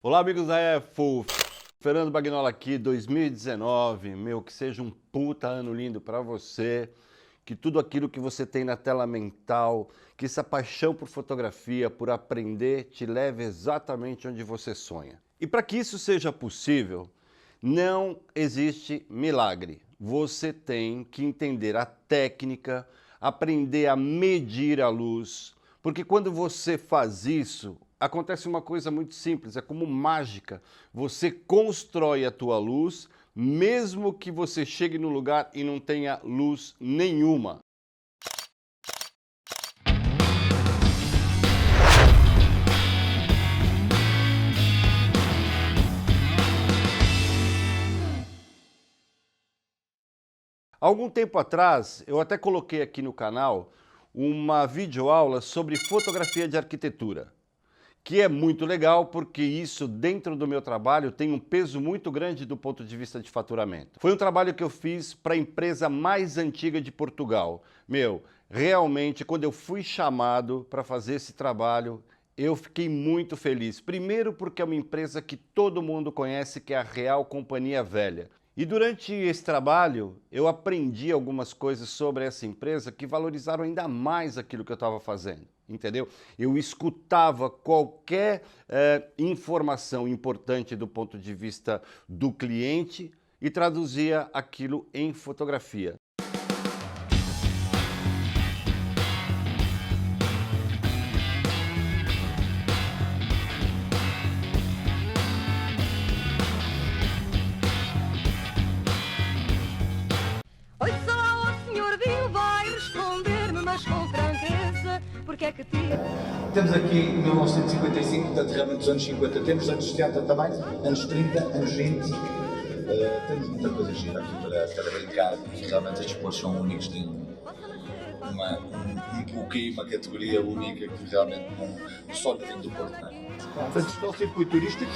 Olá, amigos da EFO, Fernando Bagnola aqui, 2019, que seja um puta ano lindo para você, que tudo aquilo que você tem na tela mental, que essa paixão por fotografia, por aprender, te leve exatamente onde você sonha. E para que isso seja possível, não existe milagre. Você tem que entender a técnica, aprender a medir a luz, porque quando você faz isso, acontece uma coisa muito simples, é como mágica. Você constrói a tua luz, mesmo que você chegue no lugar e não tenha luz nenhuma. Algum tempo atrás, eu até coloquei aqui no canal uma videoaula sobre fotografia de arquitetura, que é muito legal porque isso dentro do meu trabalho tem um peso muito grande do ponto de vista de faturamento. Foi um trabalho que eu fiz para a empresa mais antiga de Portugal. Realmente quando eu fui chamado para fazer esse trabalho, eu fiquei muito feliz. Primeiro porque é uma empresa que todo mundo conhece, que é a Real Companhia Velha. E durante esse trabalho, eu aprendi algumas coisas sobre essa empresa que valorizaram ainda mais aquilo que eu estava fazendo, entendeu? Eu escutava qualquer informação importante do ponto de vista do cliente e traduzia aquilo em fotografia. Oi, só o senhor Dio vai responder-me, mas com franqueza, porque é que tira? Temos aqui 1955, portanto realmente os anos 50, temos anos 70 também, anos 30, anos 20, temos muita coisa gira aqui para brincar, realmente estes cores são únicos, têm um bloqueio, uma categoria única que realmente só dentro do Porto, não é? Portanto, isto é o circuito turístico,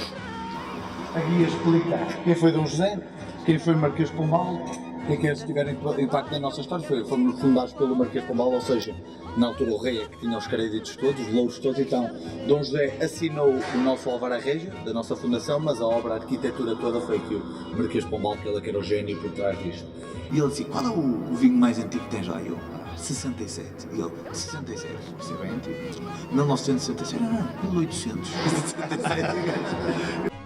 a guia explica quem foi Dom José, quem foi Marquês de Pombal, quem quer se tiver impacto na nossa história, fomos fundados pelo Marquês de Pombal, ou seja, na altura o rei é que tinha os créditos todos, os louros todos, então Dom José assinou o nosso Alvará Régia, da nossa fundação, mas a obra, a arquitetura toda foi que o Marquês de Pombal, que ele que era o gênio por trás disto. E ele disse, qual é o vinho mais antigo que tens lá? E eu, 67. E ele, 67, isso é bem antigo. 1967, não, 1800.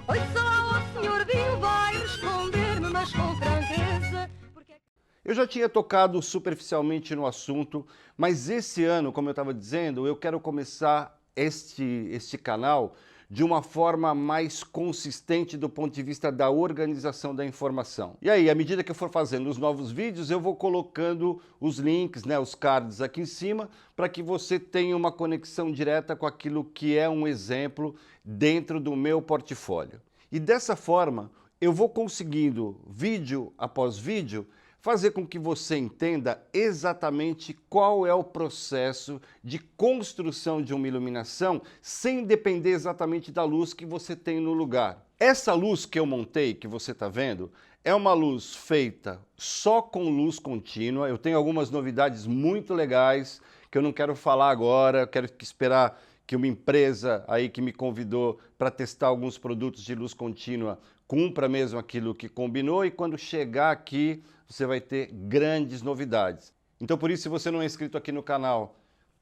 Oi, só o senhor Dio vai responder-me, mas com franqueza, porque é que... Eu já tinha tocado superficialmente no assunto, mas esse ano, como eu estava dizendo, eu quero começar este canal de uma forma mais consistente do ponto de vista da organização da informação. E aí, à medida que eu for fazendo os novos vídeos, eu vou colocando os links, os cards aqui em cima, para que você tenha uma conexão direta com aquilo que é um exemplo dentro do meu portfólio. E dessa forma, eu vou conseguindo, vídeo após vídeo, fazer com que você entenda exatamente qual é o processo de construção de uma iluminação sem depender exatamente da luz que você tem no lugar. Essa luz que eu montei, que você está vendo, é uma luz feita só com luz contínua. Eu tenho algumas novidades muito legais que eu não quero falar agora, eu quero esperar que uma empresa aí que me convidou para testar alguns produtos de luz contínua cumpra mesmo aquilo que combinou e quando chegar aqui você vai ter grandes novidades. Então por isso, se você não é inscrito aqui no canal,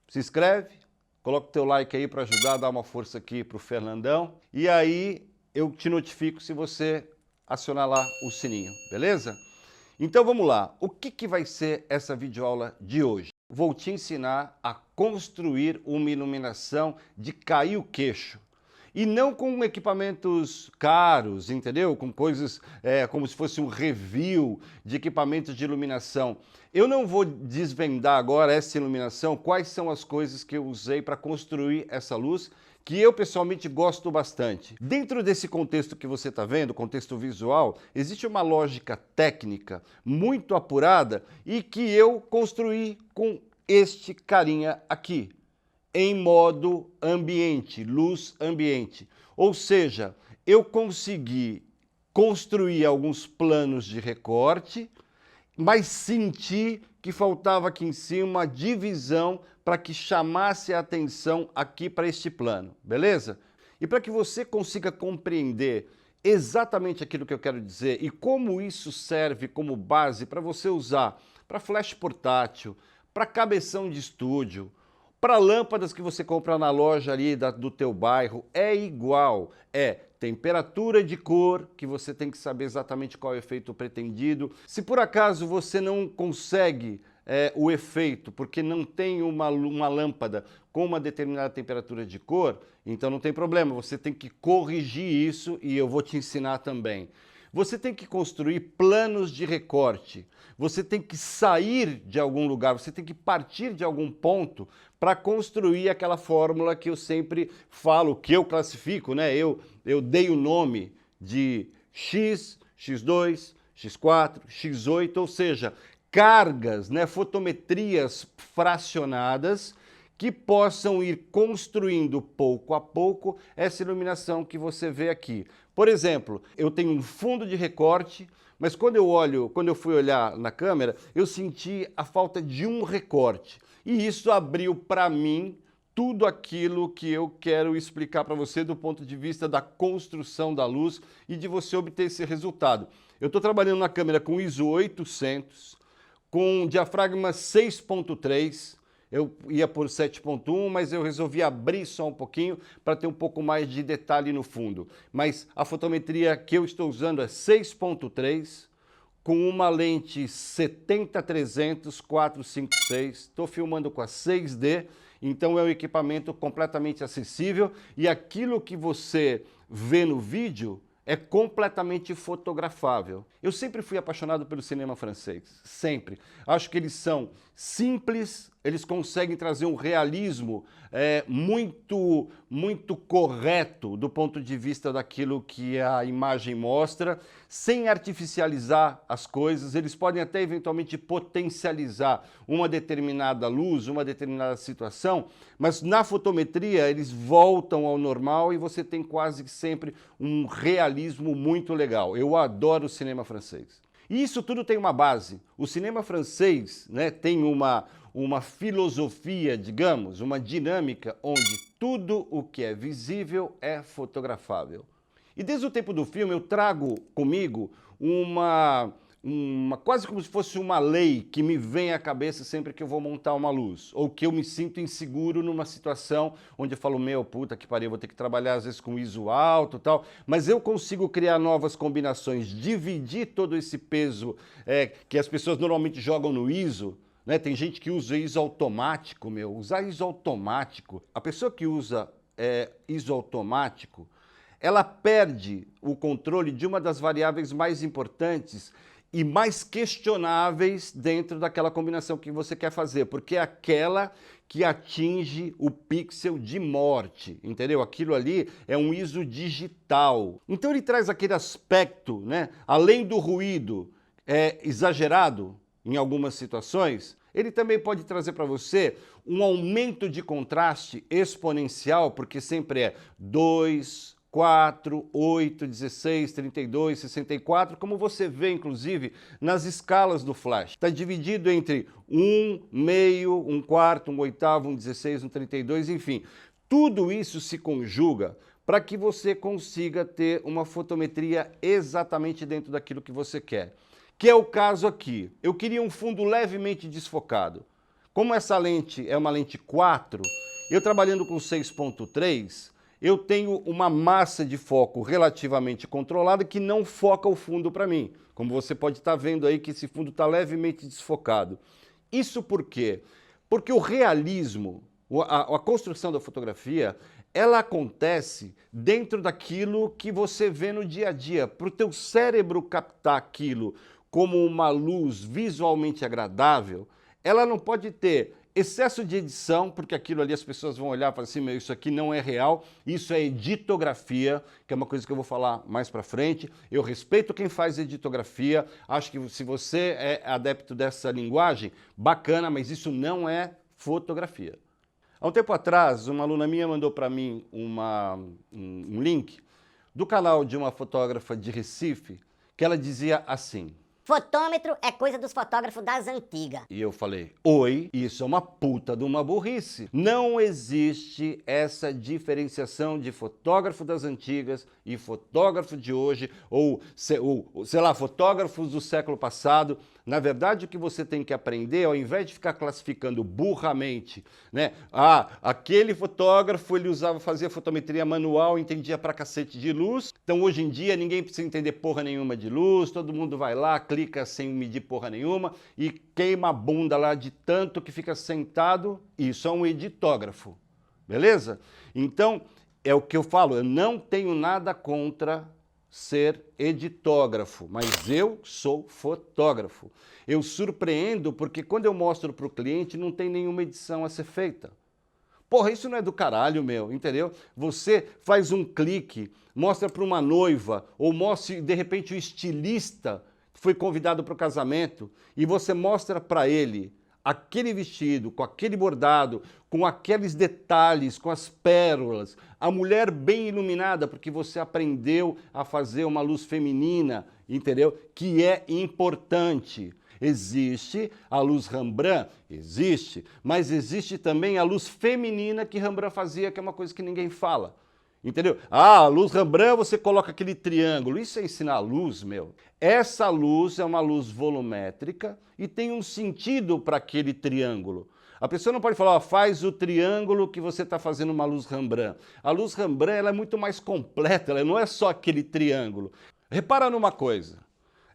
se inscreve, coloca o teu like aí para ajudar a dar uma força aqui para o Fernandão e aí eu te notifico se você acionar lá o sininho, beleza? Então vamos lá, o que vai ser essa videoaula de hoje? Vou te ensinar a construir uma iluminação de cair o queixo. E não com equipamentos caros, entendeu? Com coisas como se fosse um review de equipamentos de iluminação. Eu não vou desvendar agora essa iluminação, quais são as coisas que eu usei para construir essa luz, que eu pessoalmente gosto bastante. Dentro desse contexto que você está vendo, contexto visual, existe uma lógica técnica muito apurada e que eu construí com este carinha aqui, em modo ambiente, luz ambiente. Ou seja, eu consegui construir alguns planos de recorte, mas senti que faltava aqui em cima uma divisão para que chamasse a atenção aqui para este plano, beleza? E para que você consiga compreender exatamente aquilo que eu quero dizer e como isso serve como base para você usar para flash portátil, para cabeção de estúdio, para lâmpadas que você compra na loja ali do teu bairro, é igual. É temperatura de cor, que você tem que saber exatamente qual é o efeito pretendido. Se por acaso você não consegue o efeito, porque não tem uma lâmpada com uma determinada temperatura de cor, então não tem problema, você tem que corrigir isso e eu vou te ensinar também. Você tem que construir planos de recorte, você tem que sair de algum lugar, você tem que partir de algum ponto para construir aquela fórmula que eu sempre falo, que eu classifico, né? Eu dei o nome de X, X2, X4, X8, ou seja, cargas, né, fotometrias fracionadas que possam ir construindo pouco a pouco essa iluminação que você vê aqui. Por exemplo, eu tenho um fundo de recorte, mas quando eu fui olhar na câmera, eu senti a falta de um recorte. E isso abriu para mim tudo aquilo que eu quero explicar para você do ponto de vista da construção da luz e de você obter esse resultado. Eu estou trabalhando na câmera com ISO 800, com diafragma 6.3, eu ia por 7.1, mas eu resolvi abrir só um pouquinho para ter um pouco mais de detalhe no fundo. Mas a fotometria que eu estou usando é 6.3, com uma lente 70-300 456, estou filmando com a 6D, então é um equipamento completamente acessível e aquilo que você vê no vídeo é completamente fotografável. Eu sempre fui apaixonado pelo cinema francês, sempre. Acho que eles são simples, eles conseguem trazer um realismo muito correto do ponto de vista daquilo que a imagem mostra, sem artificializar as coisas. Eles podem até eventualmente potencializar uma determinada luz, uma determinada situação, mas na fotometria eles voltam ao normal e você tem quase sempre um realismo muito legal. Eu adoro o cinema francês. E isso tudo tem uma base. O cinema francês, né, tem uma filosofia, digamos, uma dinâmica onde tudo o que é visível é fotografável. E desde o tempo do filme eu trago comigo quase como se fosse uma lei que me vem à cabeça sempre que eu vou montar uma luz, ou que eu me sinto inseguro numa situação onde eu falo, meu, puta que pariu, vou ter que trabalhar às vezes com ISO alto e tal, mas eu consigo criar novas combinações, dividir todo esse peso que as pessoas normalmente jogam no ISO, né? Tem gente que usa ISO automático, usar ISO automático, a pessoa que usa ISO automático, ela perde o controle de uma das variáveis mais importantes e mais questionáveis dentro daquela combinação que você quer fazer, porque é aquela que atinge o pixel de morte, entendeu? Aquilo ali é um ISO digital. Então ele traz aquele aspecto, né? Além do ruído exagerado em algumas situações, ele também pode trazer para você um aumento de contraste exponencial, porque sempre é 2, 4, 8, 16, 32, 64, como você vê, inclusive, nas escalas do flash. Está dividido entre 1, meio, 1/4, 1/8, 1/16, 1/32, enfim. Tudo isso se conjuga para que você consiga ter uma fotometria exatamente dentro daquilo que você quer. Que é o caso aqui. Eu queria um fundo levemente desfocado. Como essa lente é uma lente 4, eu trabalhando com 6.3, eu tenho uma massa de foco relativamente controlada que não foca o fundo para mim. Como você pode estar vendo aí que esse fundo está levemente desfocado. Isso por quê? Porque o realismo, a construção da fotografia, ela acontece dentro daquilo que você vê no dia a dia. Para o teu cérebro captar aquilo como uma luz visualmente agradável, ela não pode ter excesso de edição, porque aquilo ali as pessoas vão olhar e falar assim, meu, isso aqui não é real, isso é editografia, que é uma coisa que eu vou falar mais pra frente. Eu respeito quem faz editografia, acho que se você é adepto dessa linguagem, bacana, mas isso não é fotografia. Há um tempo atrás, uma aluna minha mandou para mim um link do canal de uma fotógrafa de Recife, que ela dizia assim, Fotômetro é coisa dos fotógrafos das antigas. E eu falei, oi, isso é uma puta de uma burrice. Não existe essa diferenciação de fotógrafo das antigas e fotógrafo de hoje, ou sei lá, fotógrafos do século passado. Na verdade, o que você tem que aprender, ao invés de ficar classificando burramente, né? Ah, aquele fotógrafo, ele fazia fotometria manual, entendia pra cacete de luz. Então, hoje em dia, ninguém precisa entender porra nenhuma de luz, todo mundo vai lá, clica sem medir porra nenhuma e queima a bunda lá de tanto que fica sentado. Isso é um editógrafo, beleza? Então, é o que eu falo, eu não tenho nada contra ser editógrafo, mas eu sou fotógrafo. Eu surpreendo porque quando eu mostro para o cliente não tem nenhuma edição a ser feita. Porra, isso não é do caralho, meu, entendeu? Você faz um clique, mostra para uma noiva, ou mostra de repente o estilista que foi convidado para o casamento, e você mostra para ele aquele vestido, com aquele bordado, com aqueles detalhes, com as pérolas, a mulher bem iluminada, porque você aprendeu a fazer uma luz feminina, entendeu? Que é importante. Existe a luz Rembrandt? Existe, mas existe também a luz feminina que Rembrandt fazia, que é uma coisa que ninguém fala. Entendeu? Ah, a luz Rembrandt, você coloca aquele triângulo. Isso é ensinar luz, meu. Essa luz é uma luz volumétrica e tem um sentido para aquele triângulo. A pessoa não pode falar, ó, faz o triângulo que você está fazendo uma luz Rembrandt. A luz Rembrandt ela é muito mais completa, ela não é só aquele triângulo. Repara numa coisa.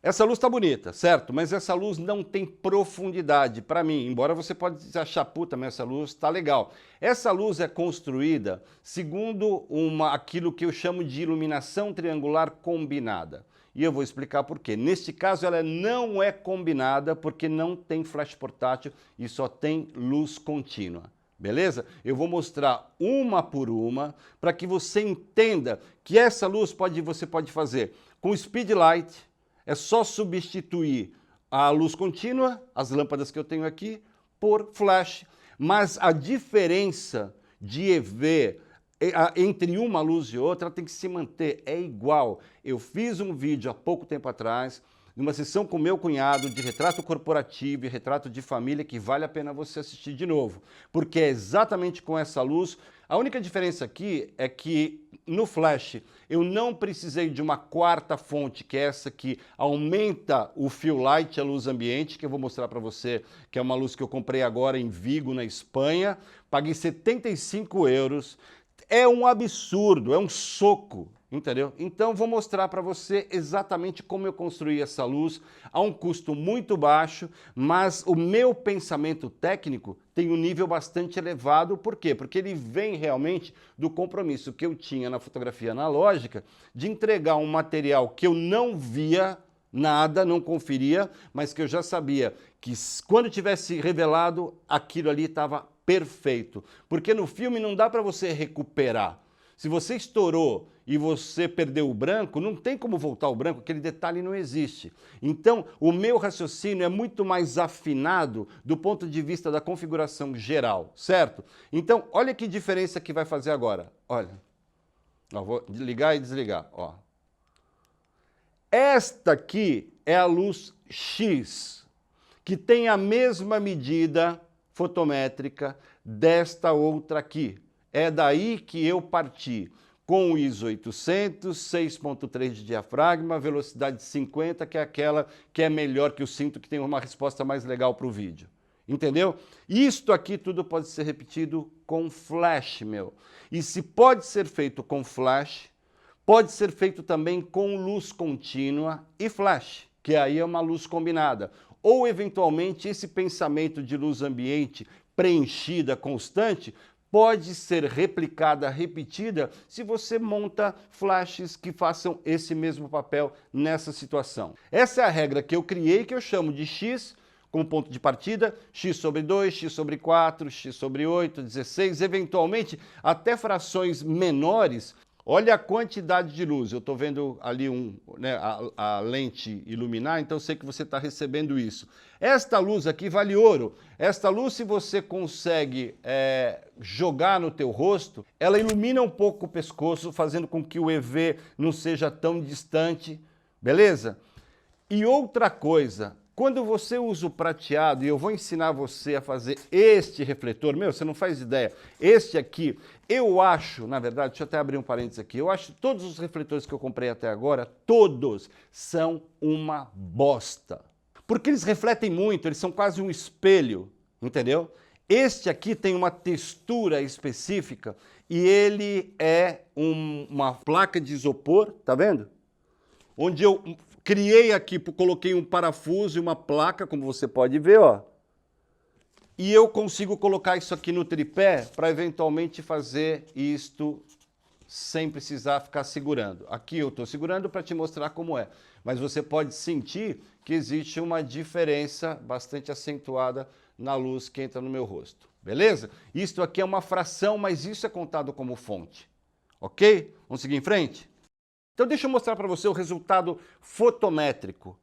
Essa luz está bonita, certo? Mas essa luz não tem profundidade para mim, embora você pode achar, puta, mas essa luz está legal. Essa luz é construída segundo aquilo que eu chamo de iluminação triangular combinada. E eu vou explicar por quê. Neste caso, ela não é combinada porque não tem flash portátil e só tem luz contínua. Beleza? Eu vou mostrar uma por uma para que você entenda que essa luz você pode fazer com speed light. É só substituir a luz contínua, as lâmpadas que eu tenho aqui, por flash. Mas a diferença de EV entre uma luz e outra tem que se manter, é igual. Eu fiz um vídeo há pouco tempo atrás, numa sessão com meu cunhado de retrato corporativo e retrato de família que vale a pena você assistir de novo, porque é exatamente com essa luz. A única diferença aqui é que no flash eu não precisei de uma quarta fonte, que é essa que aumenta o fill light, a luz ambiente, que eu vou mostrar para você, que é uma luz que eu comprei agora em Vigo, na Espanha, paguei 75 euros, é um absurdo, é um soco. Entendeu? Então vou mostrar para você exatamente como eu construí essa luz a um custo muito baixo, mas o meu pensamento técnico tem um nível bastante elevado. Por quê? Porque ele vem realmente do compromisso que eu tinha na fotografia analógica de entregar um material que eu não via nada, não conferia, mas que eu já sabia que quando tivesse revelado, aquilo ali estava perfeito. Porque no filme não dá para você recuperar. Se você estourou e você perdeu o branco, não tem como voltar o branco, aquele detalhe não existe. Então, o meu raciocínio é muito mais afinado do ponto de vista da configuração geral, certo? Então, olha que diferença que vai fazer agora. Olha, ó, vou ligar e desligar, ó. Esta aqui é a luz X, que tem a mesma medida fotométrica desta outra aqui. É daí que eu parti, com o ISO 800, 6.3 de diafragma, velocidade 50, que é aquela que é melhor que o cinto, que tem uma resposta mais legal para o vídeo. Entendeu? Isto aqui tudo pode ser repetido com flash, meu. E se pode ser feito com flash, pode ser feito também com luz contínua e flash, que aí é uma luz combinada. Ou, eventualmente, esse pensamento de luz ambiente preenchida, constante, pode ser replicada, repetida, se você monta flashes que façam esse mesmo papel nessa situação. Essa é a regra que eu criei, que eu chamo de X como ponto de partida, X sobre 2, X sobre 4, X sobre 8, 16, eventualmente até frações menores. Olha a quantidade de luz, eu estou vendo ali a lente iluminar, então eu sei que você está recebendo isso. Esta luz aqui vale ouro. Esta luz, se você consegue jogar no teu rosto, ela ilumina um pouco o pescoço, fazendo com que o EV não seja tão distante, beleza? E outra coisa, quando você usa o prateado, e eu vou ensinar você a fazer este refletor, meu, você não faz ideia, este aqui, eu acho, na verdade, deixa eu até abrir um parênteses aqui, eu acho que todos os refletores que eu comprei até agora, todos são uma bosta. Porque eles refletem muito, eles são quase um espelho, entendeu? Este aqui tem uma textura específica e ele é uma placa de isopor, tá vendo? Onde eu criei aqui, coloquei um parafuso e uma placa, como você pode ver, ó. E eu consigo colocar isso aqui no tripé para eventualmente fazer isto sem precisar ficar segurando. Aqui eu estou segurando para te mostrar como é. Mas você pode sentir que existe uma diferença bastante acentuada na luz que entra no meu rosto. Beleza? Isto aqui é uma fração, mas isso é contado como fonte. Ok? Vamos seguir em frente? Então deixa eu mostrar para você o resultado fotométrico.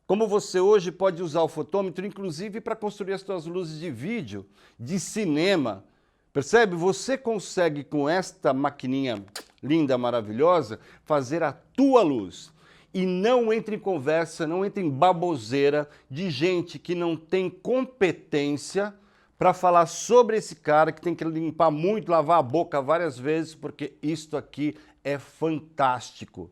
Como você hoje pode usar o fotômetro, inclusive para construir as suas luzes de vídeo, de cinema. Percebe? Você consegue com esta maquininha linda, maravilhosa, fazer a tua luz. E não entre em conversa, não entre em baboseira de gente que não tem competência para falar sobre esse cara, que tem que limpar muito, lavar a boca várias vezes, porque isto aqui é fantástico.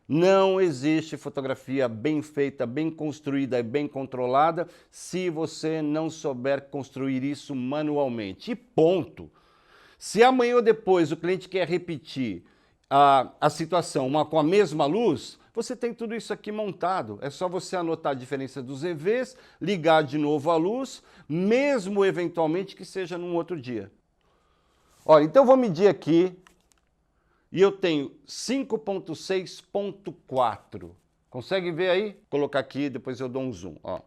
Não existe fotografia bem feita, bem construída e bem controlada se você não souber construir isso manualmente. E ponto. Se amanhã ou depois o cliente quer repetir a situação com a mesma luz, você tem tudo isso aqui montado. É só você anotar a diferença dos EVs, ligar de novo a luz, mesmo eventualmente que seja num outro dia. Olha, então eu vou medir aqui e eu tenho 5.6.4. Consegue ver aí? Vou colocar aqui, depois eu dou um zoom. Ó.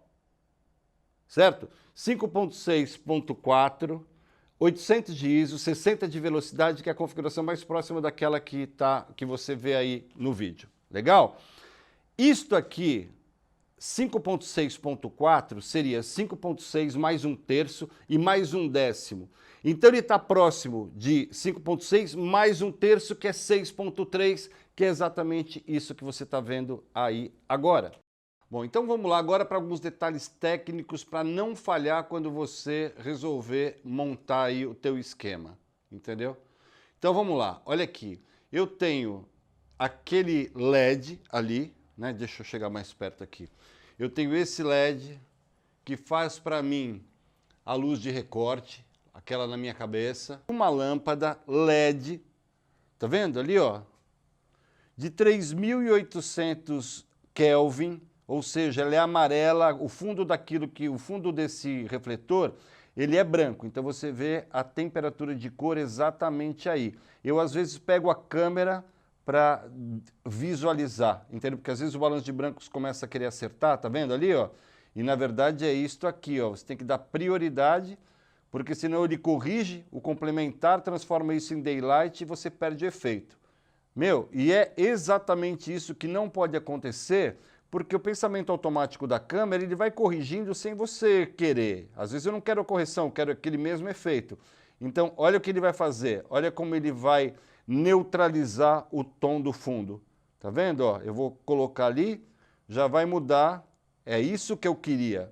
Certo? 5.6.4. 800 de ISO, 60 de velocidade, que é a configuração mais próxima daquela que você vê aí no vídeo. Legal? Isto aqui, 5.6.4, seria 5.6 mais 1/3 e mais 1/10. Então ele está próximo de 5.6 mais 1/3, que é 6.3, que é exatamente isso que você está vendo aí agora. Bom, então vamos lá agora para alguns detalhes técnicos para não falhar quando você resolver montar aí o teu esquema, entendeu? Então vamos lá, olha aqui, eu tenho aquele LED ali, né? Deixa eu chegar mais perto aqui. Eu tenho esse LED que faz para mim a luz de recorte, aquela na minha cabeça, uma lâmpada LED, tá vendo ali, ó? De 3.800 Kelvin. Ou seja, ela é amarela, o fundo desse refletor, ele é branco. Então você vê a temperatura de cor exatamente aí. Eu às vezes pego a câmera para visualizar, entendeu? Porque às vezes o balanço de brancos começa a querer acertar, tá vendo ali, ó? E na verdade é isto aqui, ó. Você tem que dar prioridade, porque senão ele corrige o complementar, transforma isso em daylight e você perde efeito. Meu, e é exatamente isso que não pode acontecer, porque o pensamento automático da câmera, ele vai corrigindo sem você querer. Às vezes eu não quero a correção, eu quero aquele mesmo efeito. Então, olha o que ele vai fazer. Olha como ele vai neutralizar o tom do fundo. Tá vendo? Ó, eu vou colocar ali, já vai mudar. É isso que eu queria.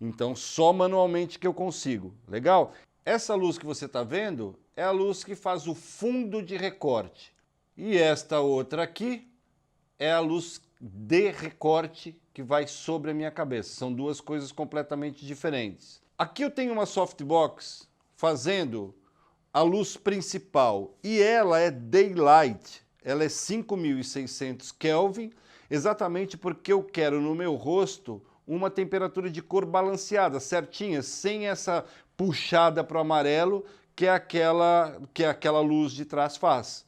Então, só manualmente que eu consigo. Legal? Essa luz que você está vendo é a luz que faz o fundo de recorte. E esta outra aqui é a luz de recorte que vai sobre a minha cabeça. São duas coisas completamente diferentes. Aqui eu tenho uma softbox fazendo a luz principal e ela é daylight. Ela é 5.600 Kelvin, exatamente porque eu quero no meu rosto uma temperatura de cor balanceada, certinha, sem essa puxada para o amarelo que aquela luz de trás faz.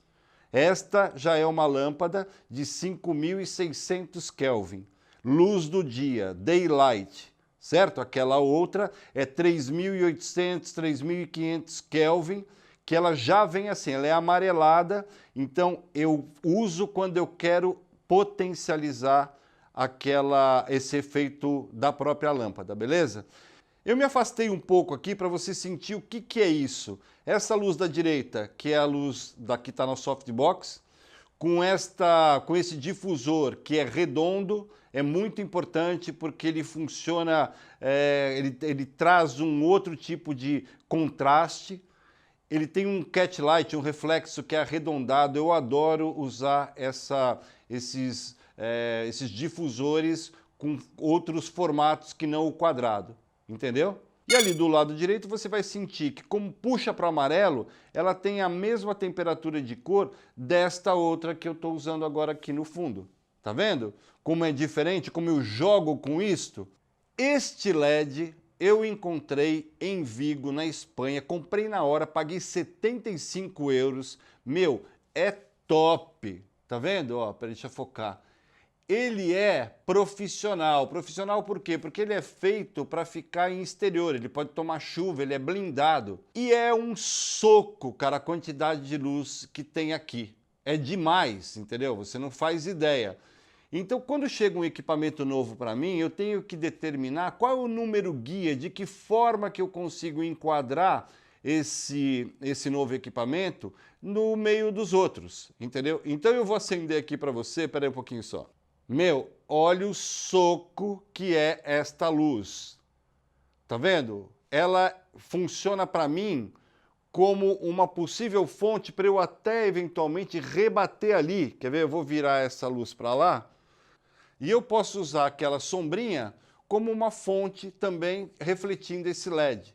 Esta já é uma lâmpada de 5.600 Kelvin, luz do dia, daylight, certo? Aquela outra é 3.800, 3.500 Kelvin, que ela já vem assim, ela é amarelada, então eu uso quando eu quero potencializar esse efeito da própria lâmpada, beleza? Eu me afastei um pouco aqui para você sentir o que é isso. Essa luz da direita, que é a luz que está na softbox, com esse difusor que é redondo, é muito importante porque ele funciona, ele traz um outro tipo de contraste. Ele tem um catch light, um reflexo que é arredondado. Eu adoro usar esses difusores com outros formatos que não o quadrado, entendeu? E ali do lado direito você vai sentir que, como puxa para o amarelo, ela tem a mesma temperatura de cor desta outra que eu estou usando agora aqui no fundo. Tá vendo? Como é diferente, como eu jogo com isto? Este LED eu encontrei em Vigo, na Espanha, comprei na hora, paguei 75 euros. Meu, é top! Tá vendo? Ó, deixa eu focar. Ele é profissional. Profissional por quê? Porque ele é feito para ficar em exterior, ele pode tomar chuva, ele é blindado. E é um soco, cara, a quantidade de luz que tem aqui. É demais, entendeu? Você não faz ideia. Então, quando chega um equipamento novo para mim, eu tenho que determinar qual é o número guia, de que forma que eu consigo enquadrar esse novo equipamento no meio dos outros, entendeu? Então eu vou acender aqui para você, peraí um pouquinho só. Meu, olha o soco que é esta luz. Tá vendo? Ela funciona para mim como uma possível fonte para eu até eventualmente rebater ali. Quer ver? Eu vou virar essa luz para lá. E eu posso usar aquela sombrinha como uma fonte também refletindo esse LED.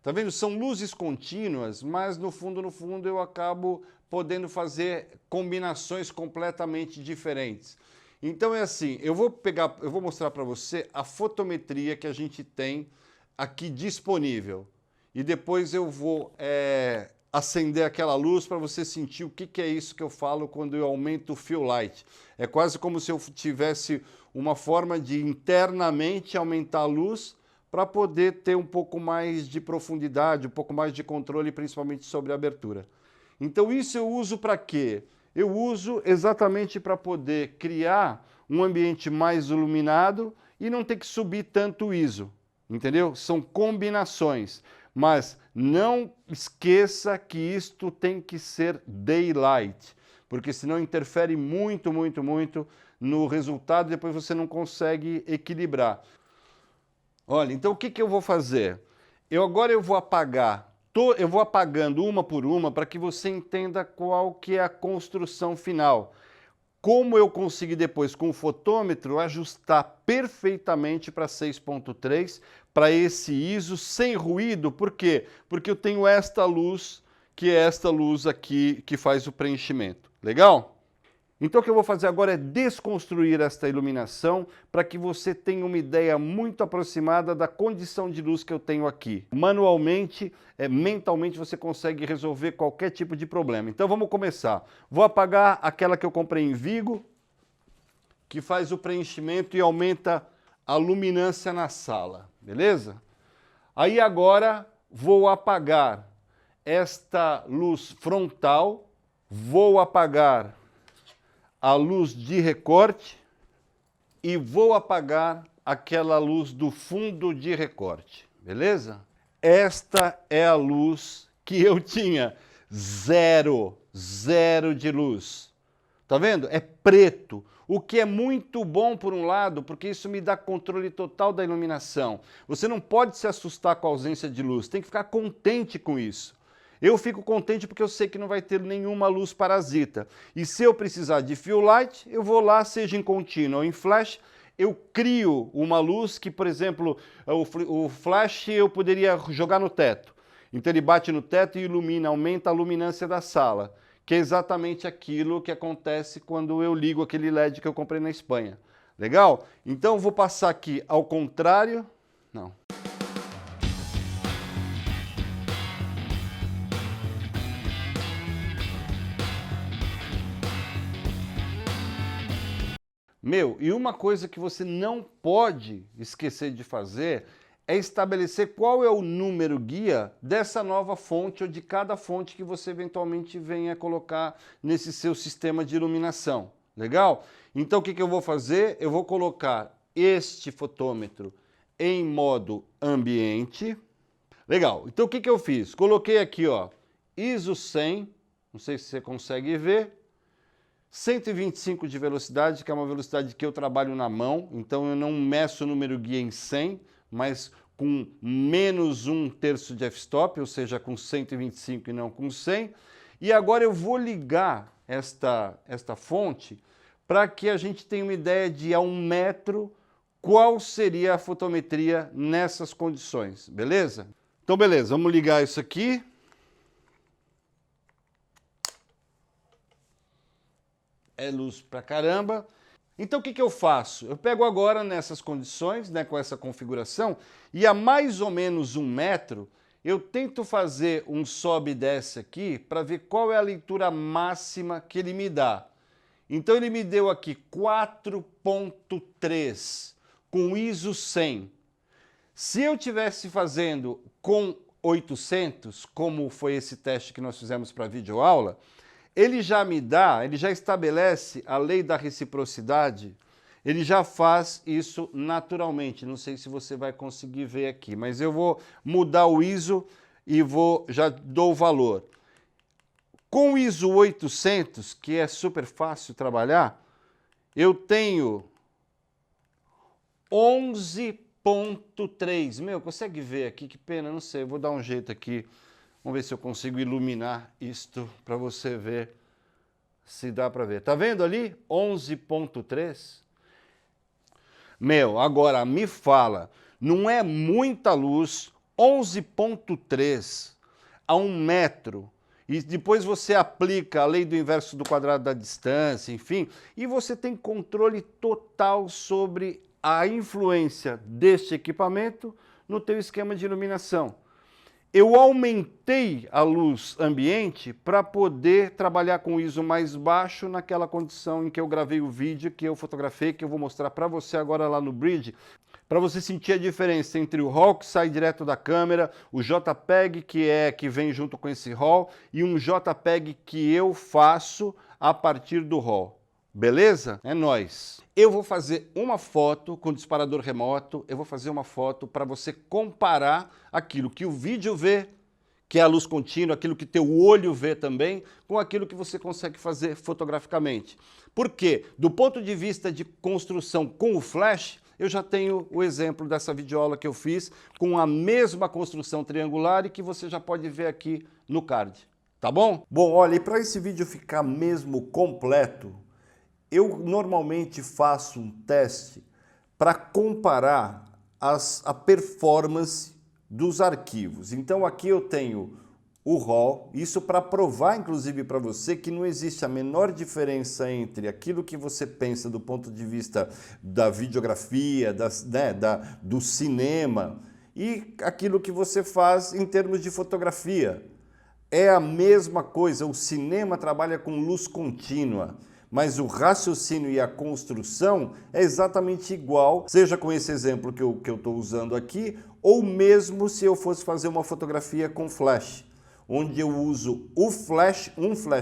Tá vendo? São luzes contínuas, mas no fundo eu acabo podendo fazer combinações completamente diferentes. Então é assim, eu vou mostrar para você a fotometria que a gente tem aqui disponível. E depois eu vou acender aquela luz para você sentir o que é isso que eu falo quando eu aumento o fill light. É quase como se eu tivesse uma forma de internamente aumentar a luz para poder ter um pouco mais de profundidade, um pouco mais de controle, principalmente sobre a abertura. Então isso eu uso para quê? Eu uso exatamente para poder criar um ambiente mais iluminado e não ter que subir tanto o ISO, entendeu? São combinações, mas não esqueça que isto tem que ser daylight, porque senão interfere muito no resultado e depois você não consegue equilibrar. Olha, então o que eu vou fazer? Agora eu vou apagar. Eu vou apagando uma por uma para que você entenda qual que é a construção final. Como eu consegui depois, com o fotômetro, ajustar perfeitamente para 6.3, para esse ISO, sem ruído. Por quê? Porque eu tenho esta luz, que é esta luz aqui, que faz o preenchimento. Legal? Então o que eu vou fazer agora é desconstruir esta iluminação para que você tenha uma ideia muito aproximada da condição de luz que eu tenho aqui. Manualmente, mentalmente você consegue resolver qualquer tipo de problema. Então vamos começar. Vou apagar aquela que eu comprei em Vigo, que faz o preenchimento e aumenta a luminância na sala, beleza? Aí agora vou apagar esta luz frontal, vou apagar a luz de recorte e vou apagar aquela luz do fundo de recorte, beleza? Esta é a luz que eu tinha, zero de luz. Tá vendo? É preto, o que é muito bom por um lado, porque isso me dá controle total da iluminação. Você não pode se assustar com a ausência de luz, tem que ficar contente com isso. Eu fico contente porque eu sei que não vai ter nenhuma luz parasita. E se eu precisar de fill light, eu vou lá, seja em contínuo ou em flash, eu crio uma luz que, por exemplo, o flash eu poderia jogar no teto. Então ele bate no teto e ilumina, aumenta a luminância da sala, que é exatamente aquilo que acontece quando eu ligo aquele LED que eu comprei na Espanha. Legal? Então eu vou passar aqui ao contrário. Não. Meu, e uma coisa que você não pode esquecer de fazer é estabelecer qual é o número guia dessa nova fonte ou de cada fonte que você eventualmente venha colocar nesse seu sistema de iluminação. Legal? Então o que eu vou fazer? Eu vou colocar este fotômetro em modo ambiente. Legal. Então o que eu fiz? Coloquei aqui, ó, ISO 100, não sei se você consegue ver. 125 de velocidade, que é uma velocidade que eu trabalho na mão, então eu não meço o número guia em 100, mas com menos 1/3 de f-stop, ou seja, com 125 e não com 100. E agora eu vou ligar esta fonte para que a gente tenha uma ideia de a 1 metro qual seria a fotometria nessas condições, beleza? Então beleza, vamos ligar isso aqui. É luz pra caramba. Então o que eu faço? Eu pego agora nessas condições, né, com essa configuração, e a mais ou menos 1 metro, eu tento fazer um sobe e desce aqui para ver qual é a leitura máxima que ele me dá. Então ele me deu aqui 4.3 com ISO 100. Se eu tivesse fazendo com 800, como foi esse teste que nós fizemos para a videoaula, ele já estabelece a lei da reciprocidade, ele já faz isso naturalmente. Não sei se você vai conseguir ver aqui, mas eu vou mudar o ISO e já dou o valor. Com o ISO 800, que é super fácil trabalhar, eu tenho 11.3. Meu, consegue ver aqui? Que pena, não sei, eu vou dar um jeito aqui. Vamos ver se eu consigo iluminar isto para você ver se dá para ver. Tá vendo ali? 11.3. Meu, agora me fala, não é muita luz, 11.3 a 1 metro, e depois você aplica a lei do inverso do quadrado da distância, enfim, e você tem controle total sobre a influência deste equipamento no teu esquema de iluminação. Eu aumentei a luz ambiente para poder trabalhar com ISO mais baixo naquela condição em que eu gravei o vídeo, que eu fotografei, que eu vou mostrar para você agora lá no Bridge, para você sentir a diferença entre o RAW que sai direto da câmera, o JPEG que vem junto com esse RAW e um JPEG que eu faço a partir do RAW. Beleza? É nóis! Eu vou fazer uma foto com disparador remoto, eu vou fazer uma foto para você comparar aquilo que o vídeo vê, que é a luz contínua, aquilo que teu olho vê também, com aquilo que você consegue fazer fotograficamente. Por quê? Do ponto de vista de construção com o flash, eu já tenho o exemplo dessa videoaula que eu fiz com a mesma construção triangular e que você já pode ver aqui no card. Tá bom? Bom, olha, e para esse vídeo ficar mesmo completo, eu normalmente faço um teste para comparar a performance dos arquivos. Então aqui eu tenho o RAW, isso para provar inclusive para você que não existe a menor diferença entre aquilo que você pensa do ponto de vista da videografia, do cinema e aquilo que você faz em termos de fotografia. É a mesma coisa, o cinema trabalha com luz contínua, mas o raciocínio e a construção é exatamente igual, seja com esse exemplo que eu estou usando aqui, ou mesmo se eu fosse fazer uma fotografia com flash, onde eu uso um flash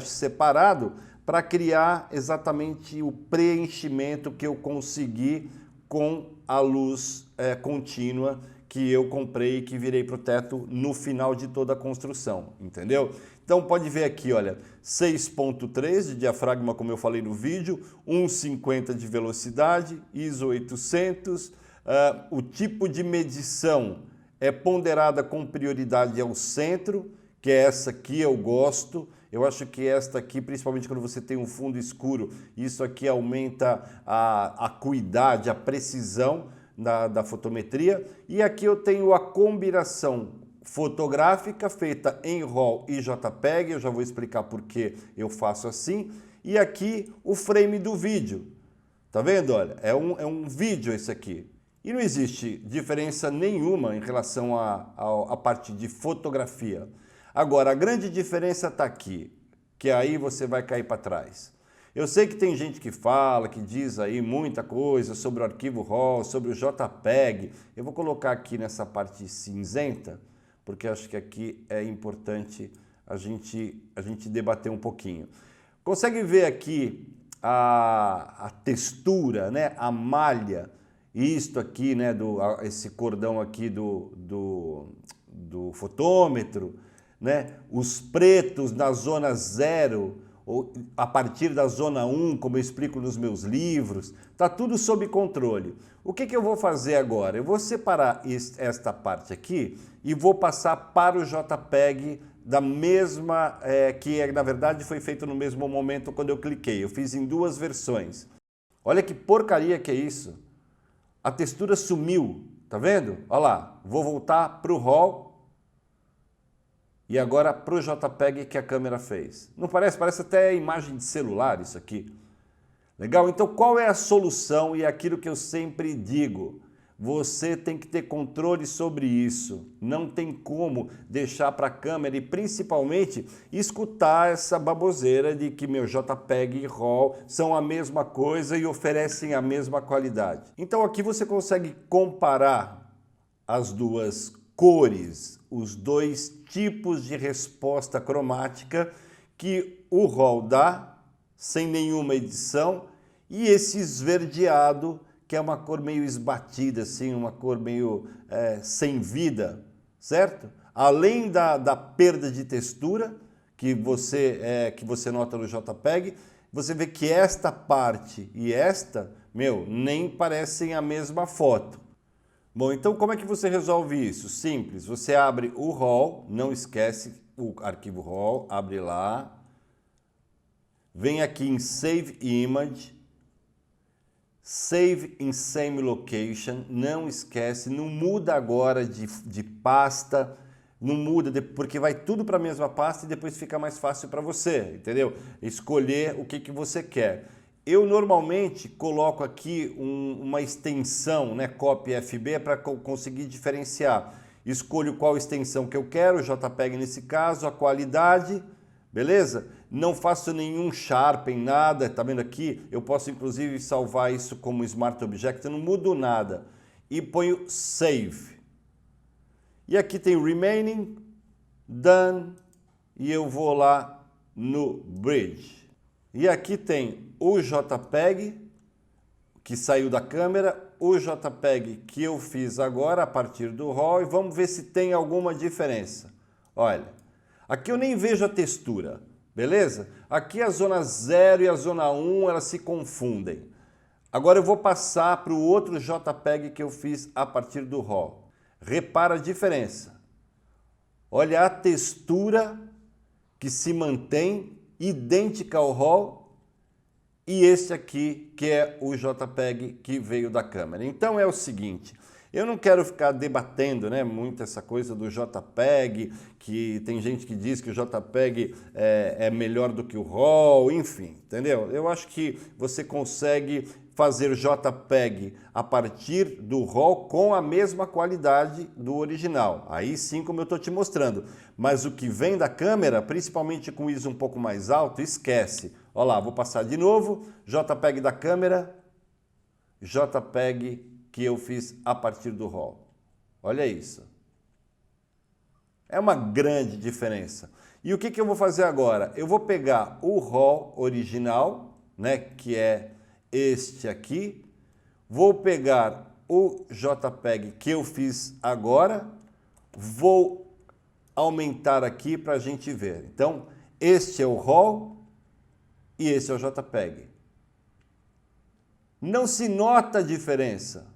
separado para criar exatamente o preenchimento que eu consegui com a luz contínua que eu comprei e que virei para o teto no final de toda a construção, entendeu? Então pode ver aqui, olha, 6.3 de diafragma, como eu falei no vídeo, 1,50 de velocidade, ISO 800, o tipo de medição é ponderada com prioridade ao centro, que é essa aqui eu gosto. Eu acho que esta aqui, principalmente quando você tem um fundo escuro, isso aqui aumenta a acuidade, a precisão da fotometria. E aqui eu tenho a combinação fotográfica feita em RAW e JPEG, eu já vou explicar por que eu faço assim. E aqui o frame do vídeo. Tá vendo? Olha, é um vídeo esse aqui. E não existe diferença nenhuma em relação à parte de fotografia. Agora, a grande diferença está aqui, que aí você vai cair para trás. Eu sei que tem gente que fala, que diz aí muita coisa sobre o arquivo RAW, sobre o JPEG. Eu vou colocar aqui nessa parte cinzenta, porque acho que aqui é importante a gente debater um pouquinho. Consegue ver aqui a textura, né? A malha, isto aqui, né? Esse cordão aqui do fotômetro, né? Os pretos na zona 0, ou a partir da zona 1, como eu explico nos meus livros, está tudo sob controle. O que eu vou fazer agora? Eu vou separar esta parte aqui e vou passar para o JPEG da mesma, que na verdade foi feito no mesmo momento quando eu cliquei. Eu fiz em duas versões. Olha que porcaria que é isso. A textura sumiu, tá vendo? Olha lá, vou voltar para o RAW e agora para o JPEG que a câmera fez. Não parece? Parece até imagem de celular isso aqui. Legal? Então qual é a solução? E é aquilo que eu sempre digo. Você tem que ter controle sobre isso. Não tem como deixar para a câmera e principalmente escutar essa baboseira de que meu JPEG e RAW são a mesma coisa e oferecem a mesma qualidade. Então aqui você consegue comparar as duas cores, os dois tipos de resposta cromática que o RAW dá sem nenhuma edição e esse esverdeado que é uma cor meio esbatida, assim, uma cor meio sem vida, certo? Além da perda de textura que você nota no JPEG, você vê que esta parte e esta, nem parecem a mesma foto. Bom, então como é que você resolve isso? Simples, você abre o RAW, não esquece o arquivo RAW, abre lá, vem aqui em Save Image, Save in Same Location, não esquece, não muda agora de pasta, não muda, porque vai tudo para a mesma pasta e depois fica mais fácil para você, entendeu? Escolher o que você quer. Eu normalmente coloco aqui uma extensão, né, Copy FB, para conseguir diferenciar. Escolho qual extensão que eu quero, JPEG nesse caso, a qualidade, beleza? Não faço nenhum sharpen, nada, tá vendo aqui? Eu posso inclusive salvar isso como Smart Object, eu não mudo nada. E ponho Save. E aqui tem Remaining, Done, e eu vou lá no Bridge. E aqui tem o JPEG, que saiu da câmera, o JPEG que eu fiz agora a partir do RAW, e vamos ver se tem alguma diferença. Olha, aqui eu nem vejo a textura. Beleza? Aqui a zona 0 e a zona 1, elas se confundem. Agora eu vou passar para o outro JPEG que eu fiz a partir do RAW. Repara a diferença. Olha a textura que se mantém idêntica ao RAW e esse aqui que é o JPEG que veio da câmera. Então é o seguinte, eu não quero ficar debatendo, né, muito essa coisa do JPEG, que tem gente que diz que o JPEG é melhor do que o RAW, enfim, entendeu? Eu acho que você consegue fazer o JPEG a partir do RAW com a mesma qualidade do original. Aí sim, como eu estou te mostrando. Mas o que vem da câmera, principalmente com ISO um pouco mais alto, esquece. Olha lá, vou passar de novo, JPEG da câmera, JPEG que eu fiz a partir do RAW. Olha isso. É uma grande diferença. E o que eu vou fazer agora? Eu vou pegar o RAW original, né, que é este aqui, vou pegar o JPEG que eu fiz agora, vou aumentar aqui para a gente ver. Então, este é o RAW e esse é o JPEG. Não se nota a diferença.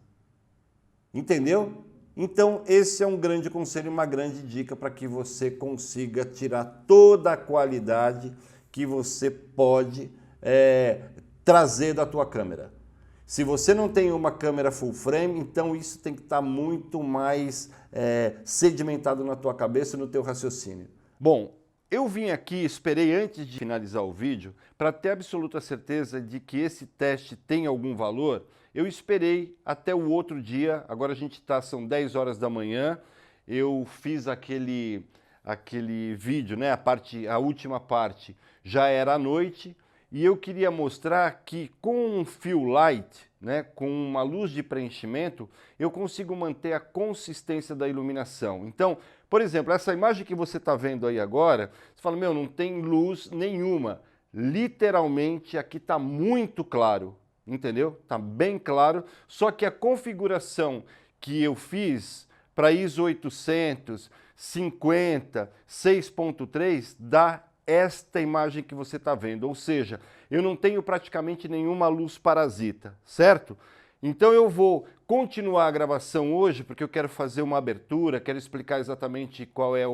Entendeu? Então, esse é um grande conselho, uma grande dica para que você consiga tirar toda a qualidade que você pode trazer da tua câmera. Se você não tem uma câmera full frame, então isso tem que estar muito mais sedimentado na tua cabeça e no teu raciocínio. Bom, eu vim aqui, esperei antes de finalizar o vídeo, para ter absoluta certeza de que esse teste tem algum valor. Eu esperei até o outro dia, agora a gente são 10 horas da manhã, eu fiz aquele vídeo, né, a última parte já era à noite, e eu queria mostrar que com um fill light, né, com uma luz de preenchimento, eu consigo manter a consistência da iluminação. Então, por exemplo, essa imagem que você está vendo aí agora, você fala, não tem luz nenhuma. Literalmente, aqui está muito claro. Entendeu? Tá bem claro, só que a configuração que eu fiz para ISO 800, 50, 6.3 dá esta imagem que você está vendo, ou seja, eu não tenho praticamente nenhuma luz parasita, certo? Então eu vou continuar a gravação hoje, porque eu quero fazer uma abertura, quero explicar exatamente qual é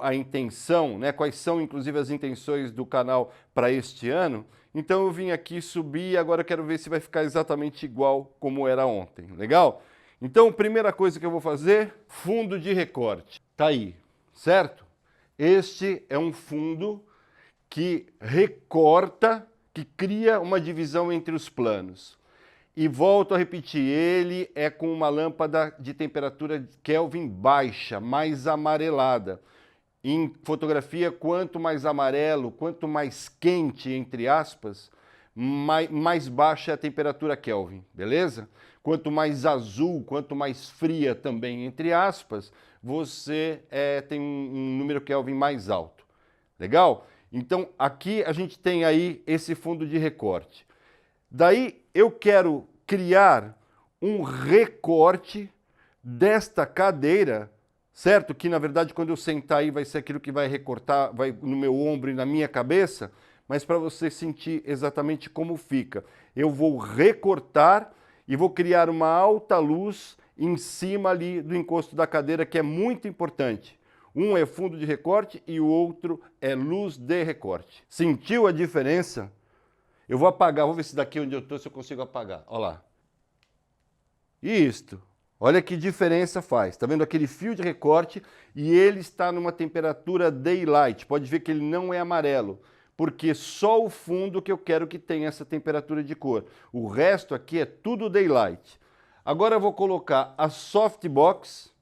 a intenção, né? Quais são inclusive as intenções do canal para este ano. Então eu vim aqui subir e agora eu quero ver se vai ficar exatamente igual como era ontem, legal? Então, primeira coisa que eu vou fazer, fundo de recorte. Tá aí, certo? Este é um fundo que recorta, que cria uma divisão entre os planos. E volto a repetir, ele é com uma lâmpada de temperatura Kelvin baixa, mais amarelada. Em fotografia, quanto mais amarelo, quanto mais quente, entre aspas, mais baixa é a temperatura Kelvin, beleza? Quanto mais azul, quanto mais fria também, entre aspas, você tem um número Kelvin mais alto. Legal? Então, aqui a gente tem aí esse fundo de recorte. Daí, eu quero criar um recorte desta cadeira, certo? Que, na verdade, quando eu sentar aí, vai ser aquilo que vai recortar, vai no meu ombro e na minha cabeça, mas para você sentir exatamente como fica. Eu vou recortar e vou criar uma alta luz em cima ali do encosto da cadeira, que é muito importante. Um é fundo de recorte e o outro é luz de recorte. Sentiu a diferença? Eu vou apagar, vou ver se daqui onde eu estou, se eu consigo apagar. Olha lá. Isto. Olha que diferença faz. Tá vendo aquele fio de recorte e ele está numa temperatura daylight. Pode ver que ele não é amarelo, porque só o fundo que eu quero que tenha essa temperatura de cor. O resto aqui é tudo daylight. Agora eu vou colocar a softbox,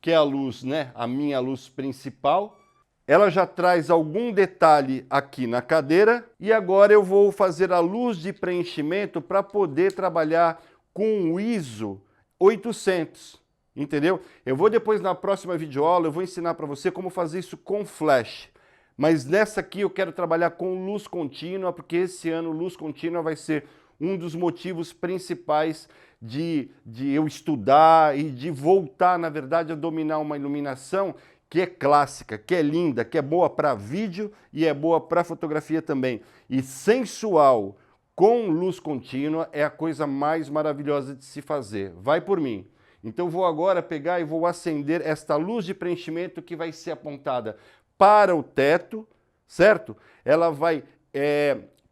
que é a luz, né, a minha luz principal. Ela já traz algum detalhe aqui na cadeira e agora eu vou fazer a luz de preenchimento para poder trabalhar com o ISO 800, entendeu? Eu vou depois na próxima videoaula, eu vou ensinar para você como fazer isso com flash. Mas nessa aqui eu quero trabalhar com luz contínua, porque esse ano luz contínua vai ser um dos motivos principais de eu estudar e de voltar, na verdade, a dominar uma iluminação que é clássica, que é linda, que é boa para vídeo e é boa para fotografia também. E sensual, com luz contínua, é a coisa mais maravilhosa de se fazer. Vai por mim. Então vou agora pegar e vou acender esta luz de preenchimento que vai ser apontada para o teto, certo? Ela vai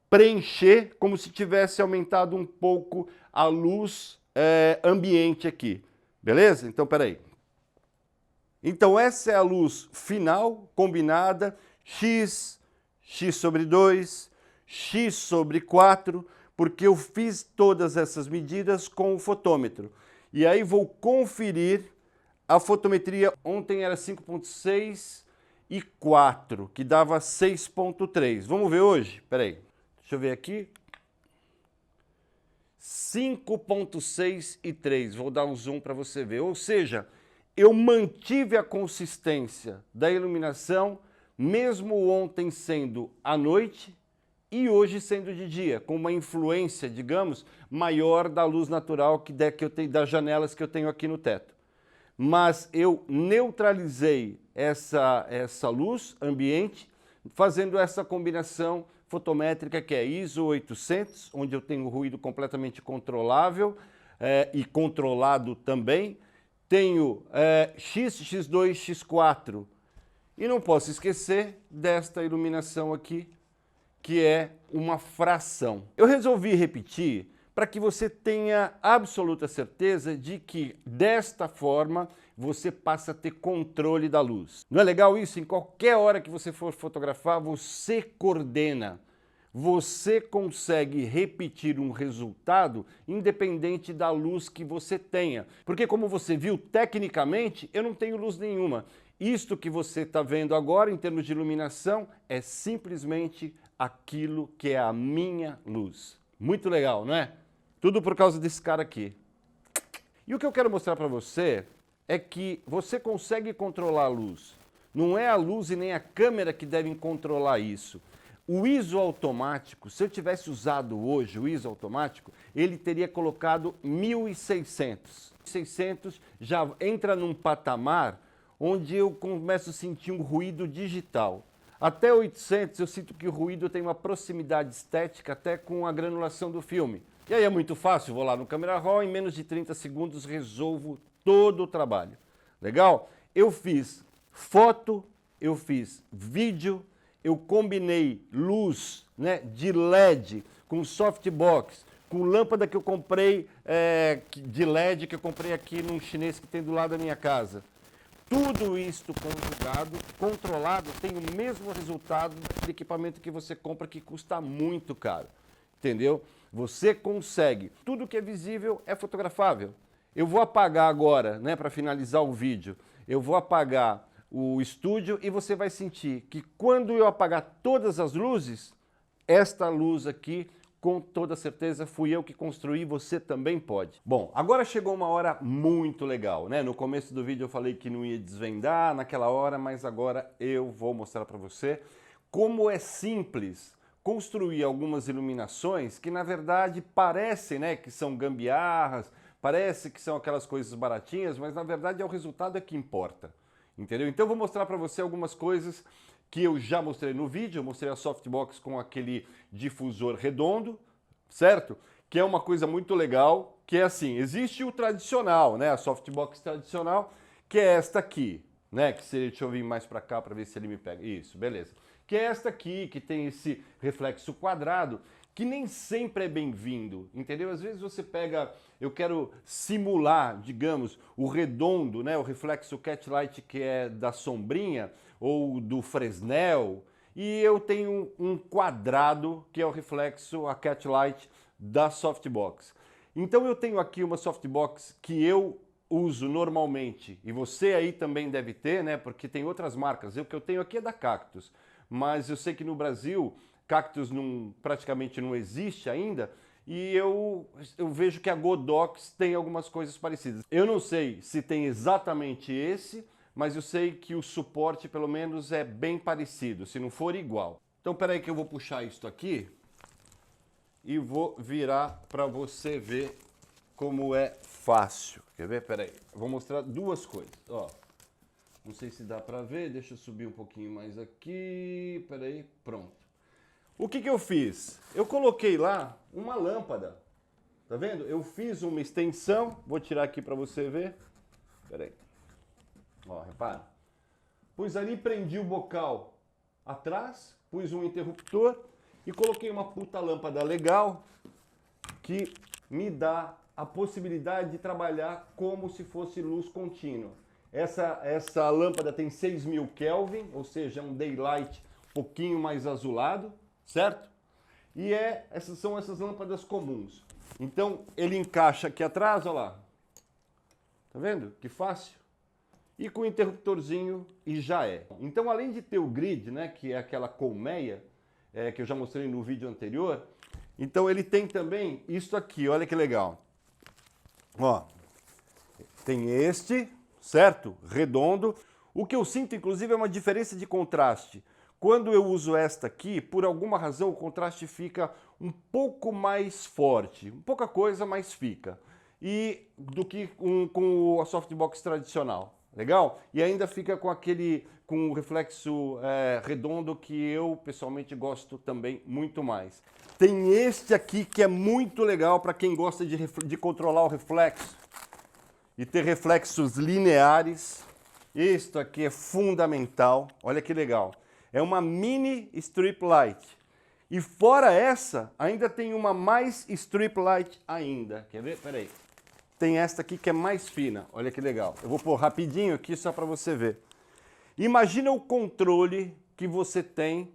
preencher como se tivesse aumentado um pouco a luz ambiente aqui. Beleza? Então, peraí. Então essa é a luz final, combinada, x sobre 2, x sobre 4, porque eu fiz todas essas medidas com o fotômetro. E aí vou conferir a fotometria. Ontem era 5.6 e 4, que dava 6.3. Vamos ver hoje? Espera aí. Deixa eu ver aqui. 5.6 e 3. Vou dar um zoom para você ver. Ou seja, eu mantive a consistência da iluminação, mesmo ontem sendo à noite e hoje sendo de dia, com uma influência, digamos, maior da luz natural eu tenho, das janelas que eu tenho aqui no teto. Mas eu neutralizei essa luz ambiente, fazendo essa combinação fotométrica que é ISO 800, onde eu tenho ruído completamente controlável e controlado também. Tenho X, X2, X4 e não posso esquecer desta iluminação aqui, que é uma fração. Eu resolvi repetir para que você tenha absoluta certeza de que desta forma você passa a ter controle da luz. Não é legal isso? Em qualquer hora que você for fotografar, você coordena. Você consegue repetir um resultado independente da luz que você tenha. Porque como você viu, tecnicamente, eu não tenho luz nenhuma. Isto que você está vendo agora, em termos de iluminação, é simplesmente aquilo que é a minha luz. Muito legal, não é? Tudo por causa desse cara aqui. E o que eu quero mostrar para você é que você consegue controlar a luz. Não é a luz e nem a câmera que devem controlar isso. O ISO automático, se eu tivesse usado hoje o ISO automático, ele teria colocado 1600. 600 já entra num patamar onde eu começo a sentir um ruído digital. Até 800 eu sinto que o ruído tem uma proximidade estética até com a granulação do filme. E aí é muito fácil, vou lá no Camera Raw, em menos de 30 segundos resolvo todo o trabalho. Legal? Eu fiz foto, eu fiz vídeo, eu combinei luz, né, de LED com softbox, com lâmpada que eu comprei de LED que eu comprei aqui num chinês que tem do lado da minha casa. Tudo isto conjugado, controlado, tem o mesmo resultado do equipamento que você compra que custa muito caro. Entendeu? Você consegue. Tudo que é visível é fotografável. Eu vou apagar agora, né, para finalizar o vídeo, eu vou apagar o estúdio e você vai sentir que quando eu apagar todas as luzes, esta luz aqui, com toda certeza, fui eu que construí, você também pode. Bom, agora chegou uma hora muito legal, né? No começo do vídeo eu falei que não ia desvendar naquela hora, mas agora eu vou mostrar para você como é simples construir algumas iluminações que na verdade parecem, né, que são gambiarras, parece que são aquelas coisas baratinhas, mas na verdade é o resultado que importa. Entendeu? Então eu vou mostrar para você algumas coisas que eu já mostrei no vídeo. Eu mostrei a softbox com aquele difusor redondo, certo? Que é uma coisa muito legal, que é assim, existe o tradicional, né? A softbox tradicional, que é esta aqui, né? Que seria, deixa eu vir mais para cá para ver se ele me pega. Isso, beleza. Que é esta aqui, que tem esse reflexo quadrado, que nem sempre é bem-vindo, entendeu? Às vezes você pega, eu quero simular, digamos, o redondo, né, o reflexo catlight que é da sombrinha ou do Fresnel, e eu tenho um quadrado que é o reflexo, a catlight da softbox. Então eu tenho aqui uma softbox que eu uso normalmente, e você aí também deve ter, né, porque tem outras marcas. O que eu tenho aqui é da Cactus, mas eu sei que no Brasil Cactus praticamente não existe ainda, e eu vejo que a Godox tem algumas coisas parecidas. Eu não sei se tem exatamente esse, mas eu sei que o suporte pelo menos é bem parecido, se não for igual. Então espera aí que eu vou puxar isto aqui e vou virar para você ver como é fácil. Quer ver? Espera aí, vou mostrar duas coisas. Ó, não sei se dá para ver, deixa eu subir um pouquinho mais aqui. Espera aí, pronto. O que eu fiz? Eu coloquei lá uma lâmpada, tá vendo? Eu fiz uma extensão, vou tirar aqui para você ver. Espera aí. Ó, repara. Pus ali, prendi o bocal atrás, pus um interruptor e coloquei uma puta lâmpada legal que me dá a possibilidade de trabalhar como se fosse luz contínua. Essa lâmpada tem 6.000 Kelvin, ou seja, é um daylight um pouquinho mais azulado, certo? E essas são essas lâmpadas comuns. Então ele encaixa aqui atrás, olha lá. Tá vendo? Que fácil. E com o interruptorzinho e já é. Então além de ter o grid, né, que é aquela colmeia, que eu já mostrei no vídeo anterior, então ele tem também isso aqui, olha que legal. Ó, tem este, certo? Redondo. O que eu sinto inclusive é uma diferença de contraste. Quando eu uso esta aqui, por alguma razão o contraste fica um pouco mais forte, pouca coisa, mas fica. E do que com a softbox tradicional, legal? E ainda fica com com o reflexo redondo que eu pessoalmente gosto também muito mais. Tem este aqui que é muito legal para quem gosta de controlar o reflexo e ter reflexos lineares. Isto aqui é fundamental, olha que legal. É uma mini strip light. E fora essa, ainda tem uma mais strip light ainda. Quer ver? Pera aí. Tem esta aqui que é mais fina. Olha que legal. Eu vou pôr rapidinho aqui só para você ver. Imagina o controle que você tem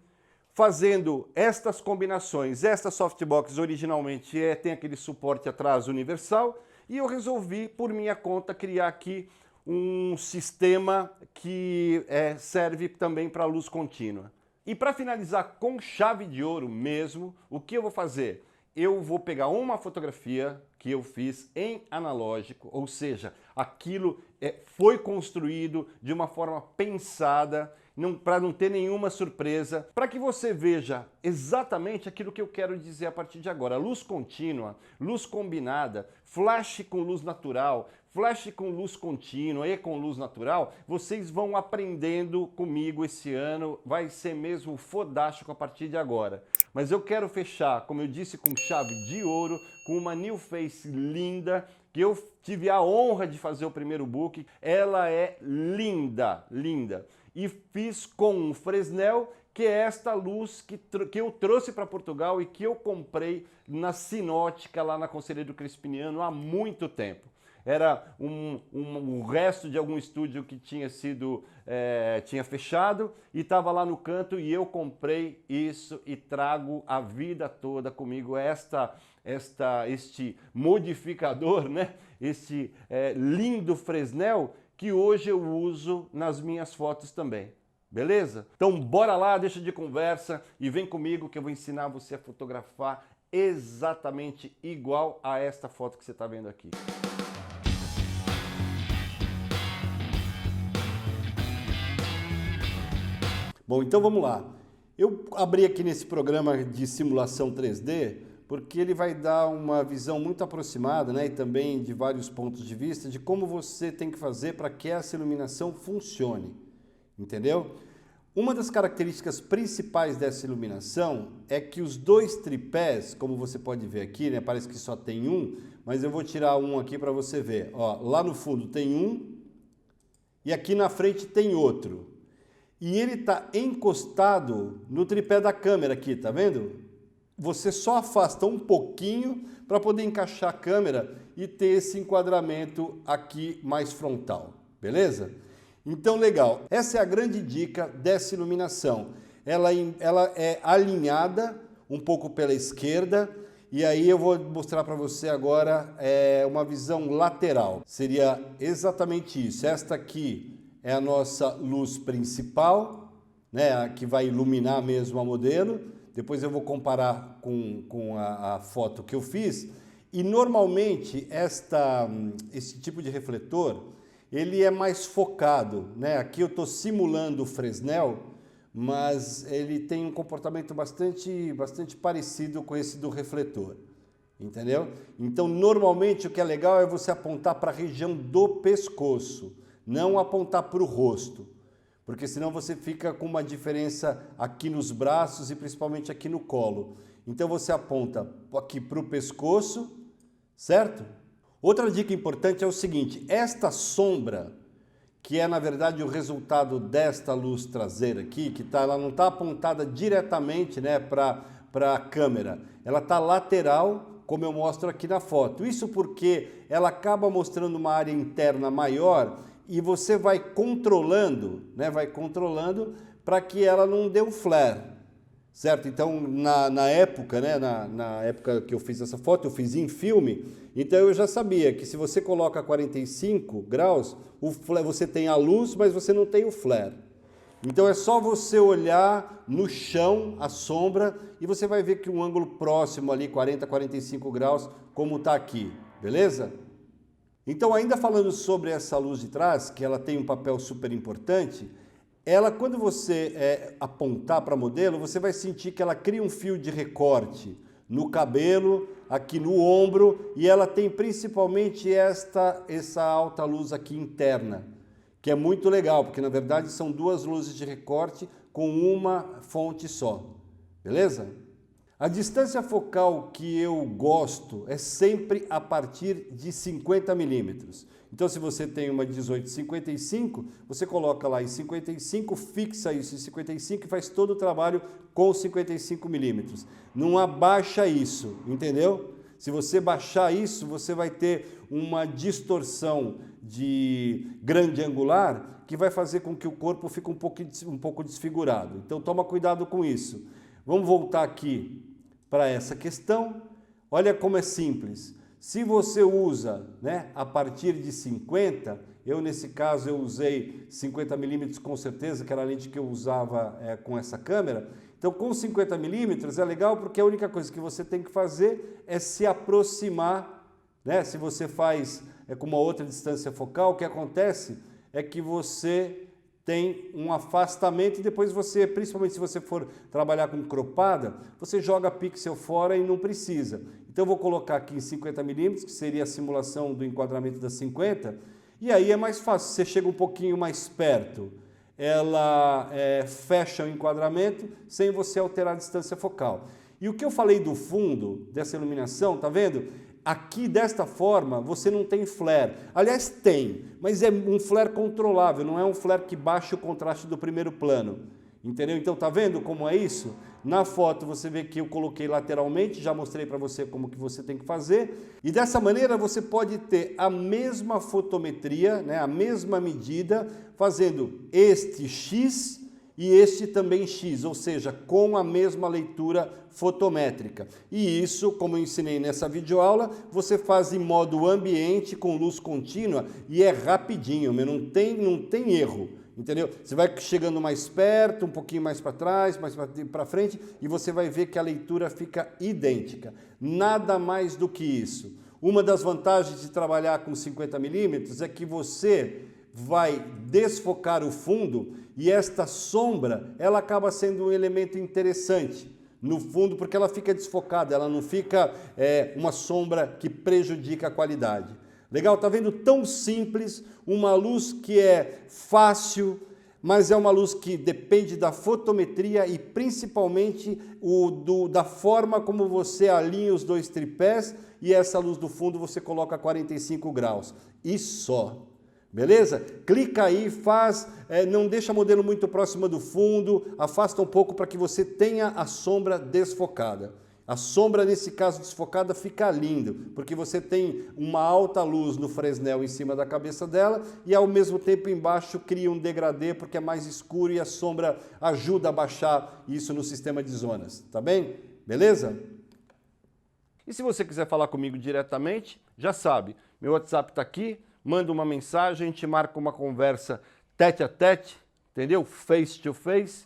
fazendo estas combinações. Esta softbox originalmente tem aquele suporte atrás universal e eu resolvi, por minha conta, criar aqui um sistema que serve também para luz contínua. E para finalizar com chave de ouro mesmo, o que eu vou fazer? Eu vou pegar uma fotografia que eu fiz em analógico, ou seja, aquilo foi construído de uma forma pensada, para não ter nenhuma surpresa, para que você veja exatamente aquilo que eu quero dizer a partir de agora. Luz contínua, luz combinada, flash com luz natural, flash com luz contínua e com luz natural, vocês vão aprendendo comigo esse ano, vai ser mesmo fodástico a partir de agora. Mas eu quero fechar, como eu disse, com chave de ouro, com uma New Face linda, que eu tive a honra de fazer o primeiro book. Ela é linda, linda. E fiz com um Fresnel, que é esta luz que eu trouxe para Portugal e que eu comprei na Sinótica, lá na Conselheiro Crispiniano, há muito tempo. Era um resto de algum estúdio que tinha fechado e estava lá no canto, e eu comprei isso e trago a vida toda comigo este modificador, né? Este lindo Fresnel que hoje eu uso nas minhas fotos também. Beleza? Então bora lá, deixa de conversa e vem comigo que eu vou ensinar você a fotografar exatamente igual a esta foto que você está vendo aqui. Bom, então vamos lá. Eu abri aqui nesse programa de simulação 3D porque ele vai dar uma visão muito aproximada, né, e também de vários pontos de vista de como você tem que fazer para que essa iluminação funcione, entendeu? Uma das características principais dessa iluminação é que os dois tripés, como você pode ver aqui, né, parece que só tem um, mas eu vou tirar um aqui para você ver. Ó, lá no fundo tem um e aqui na frente tem outro. E ele está encostado no tripé da câmera aqui, tá vendo? Você só afasta um pouquinho para poder encaixar a câmera e ter esse enquadramento aqui mais frontal, beleza? Então, legal. Essa é a grande dica dessa iluminação. Ela é alinhada um pouco pela esquerda, e aí eu vou mostrar para você agora uma visão lateral. Seria exatamente isso. Esta aqui é a nossa luz principal, né, a que vai iluminar mesmo a modelo. Depois eu vou comparar com a foto que eu fiz. E normalmente esse tipo de refletor, ele é mais focado, né? Aqui eu estou simulando o Fresnel, mas ele tem um comportamento bastante parecido com esse do refletor, entendeu? Então, normalmente o que é legal é você apontar para a região do pescoço, não apontar para o rosto, porque senão você fica com uma diferença aqui nos braços e principalmente aqui no colo. Então você aponta aqui para o pescoço, certo? Outra dica importante é o seguinte: esta sombra, que é na verdade o resultado desta luz traseira aqui, que ela não está apontada diretamente, né, para a câmera, ela está lateral, como eu mostro aqui na foto. Isso porque ela acaba mostrando uma área interna maior e você vai controlando, né, para que ela não dê um flare, certo? Então, na época, né, na época que eu fiz essa foto, eu fiz em filme, então eu já sabia que se você coloca 45 graus, você tem a luz, mas você não tem o flare. Então é só você olhar no chão a sombra e você vai ver que um ângulo próximo ali, 40, 45 graus, como está aqui, beleza? Então, ainda falando sobre essa luz de trás, que ela tem um papel super importante, ela, quando você apontar para a modelo, você vai sentir que ela cria um fio de recorte no cabelo, aqui no ombro, e ela tem principalmente essa alta luz aqui interna, que é muito legal, porque na verdade são duas luzes de recorte com uma fonte só, beleza? A distância focal que eu gosto é sempre a partir de 50 milímetros. Então, se você tem uma 18-55, você coloca lá em 55, fixa isso em 55 e faz todo o trabalho com 55 milímetros. Não abaixa isso, entendeu? Se você baixar isso, você vai ter uma distorção de grande angular que vai fazer com que o corpo fique um pouco desfigurado. Então, toma cuidado com isso. Vamos voltar aqui para essa questão. Olha como é simples. Se você usa, né, a partir de 50, eu nesse caso eu usei 50 milímetros com certeza, que era a lente que eu usava com essa câmera. Então com 50 milímetros é legal porque a única coisa que você tem que fazer é se aproximar, né? Se você faz com uma outra distância focal, o que acontece é que você tem um afastamento e depois você, principalmente se você for trabalhar com cropada, você joga pixel fora e não precisa. Então eu vou colocar aqui em 50 milímetros, que seria a simulação do enquadramento das 50, e aí é mais fácil, você chega um pouquinho mais perto, ela fecha o enquadramento sem você alterar a distância focal. E o que eu falei do fundo, dessa iluminação, tá vendo? Aqui, desta forma, você não tem flare. Aliás, tem, mas é um flare controlável, não é um flare que baixa o contraste do primeiro plano. Entendeu? Então, tá vendo como é isso? Na foto você vê que eu coloquei lateralmente, já mostrei para você como que você tem que fazer. E dessa maneira você pode ter a mesma fotometria, né, a mesma medida, fazendo este X e este também X, ou seja, com a mesma leitura fotométrica. E isso, como eu ensinei nessa videoaula, você faz em modo ambiente, com luz contínua, e é rapidinho, não tem erro. Entendeu? Você vai chegando mais perto, um pouquinho mais para trás, mais para frente, e você vai ver que a leitura fica idêntica. Nada mais do que isso. Uma das vantagens de trabalhar com 50 milímetros é que você vai desfocar o fundo e esta sombra, ela acaba sendo um elemento interessante no fundo, porque ela fica desfocada, ela não fica uma sombra que prejudica a qualidade. Legal? Tá vendo? Tão simples, uma luz que é fácil, mas é uma luz que depende da fotometria e principalmente da forma como você alinha os dois tripés, e essa luz do fundo você coloca a 45 graus. E só. Beleza? Clica aí, faz, não deixa o modelo muito próximo do fundo, afasta um pouco para que você tenha a sombra desfocada. A sombra, nesse caso desfocada, fica lindo, porque você tem uma alta luz no Fresnel em cima da cabeça dela e ao mesmo tempo embaixo cria um degradê porque é mais escuro e a sombra ajuda a baixar isso no sistema de zonas, tá bem? Beleza? E se você quiser falar comigo diretamente, já sabe, meu WhatsApp está aqui, manda uma mensagem, a gente marca uma conversa tete a tete, entendeu? Face to face,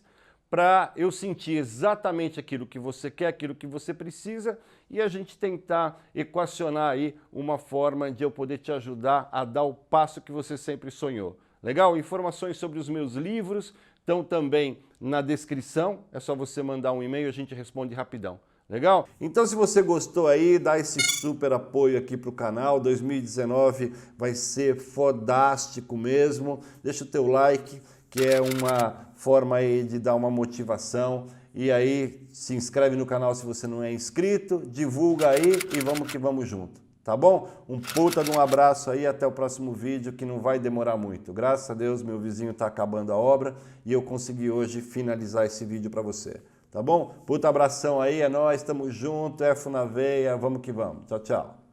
para eu sentir exatamente aquilo que você quer, aquilo que você precisa e a gente tentar equacionar aí uma forma de eu poder te ajudar a dar o passo que você sempre sonhou. Legal? Informações sobre os meus livros estão também na descrição, é só você mandar um e-mail, a gente responde rapidão. Legal? Então se você gostou aí, dá esse super apoio aqui para o canal, 2019 vai ser fodástico mesmo, deixa o teu like, que é uma forma aí de dar uma motivação, e aí se inscreve no canal se você não é inscrito, divulga aí e vamos que vamos junto, tá bom? Um puta de um abraço aí, até o próximo vídeo que não vai demorar muito. Graças a Deus meu vizinho tá acabando a obra e eu consegui hoje finalizar esse vídeo para você, tá bom? Puta abração aí, é nóis, tamo junto, F na veia, vamos que vamos. Tchau, tchau.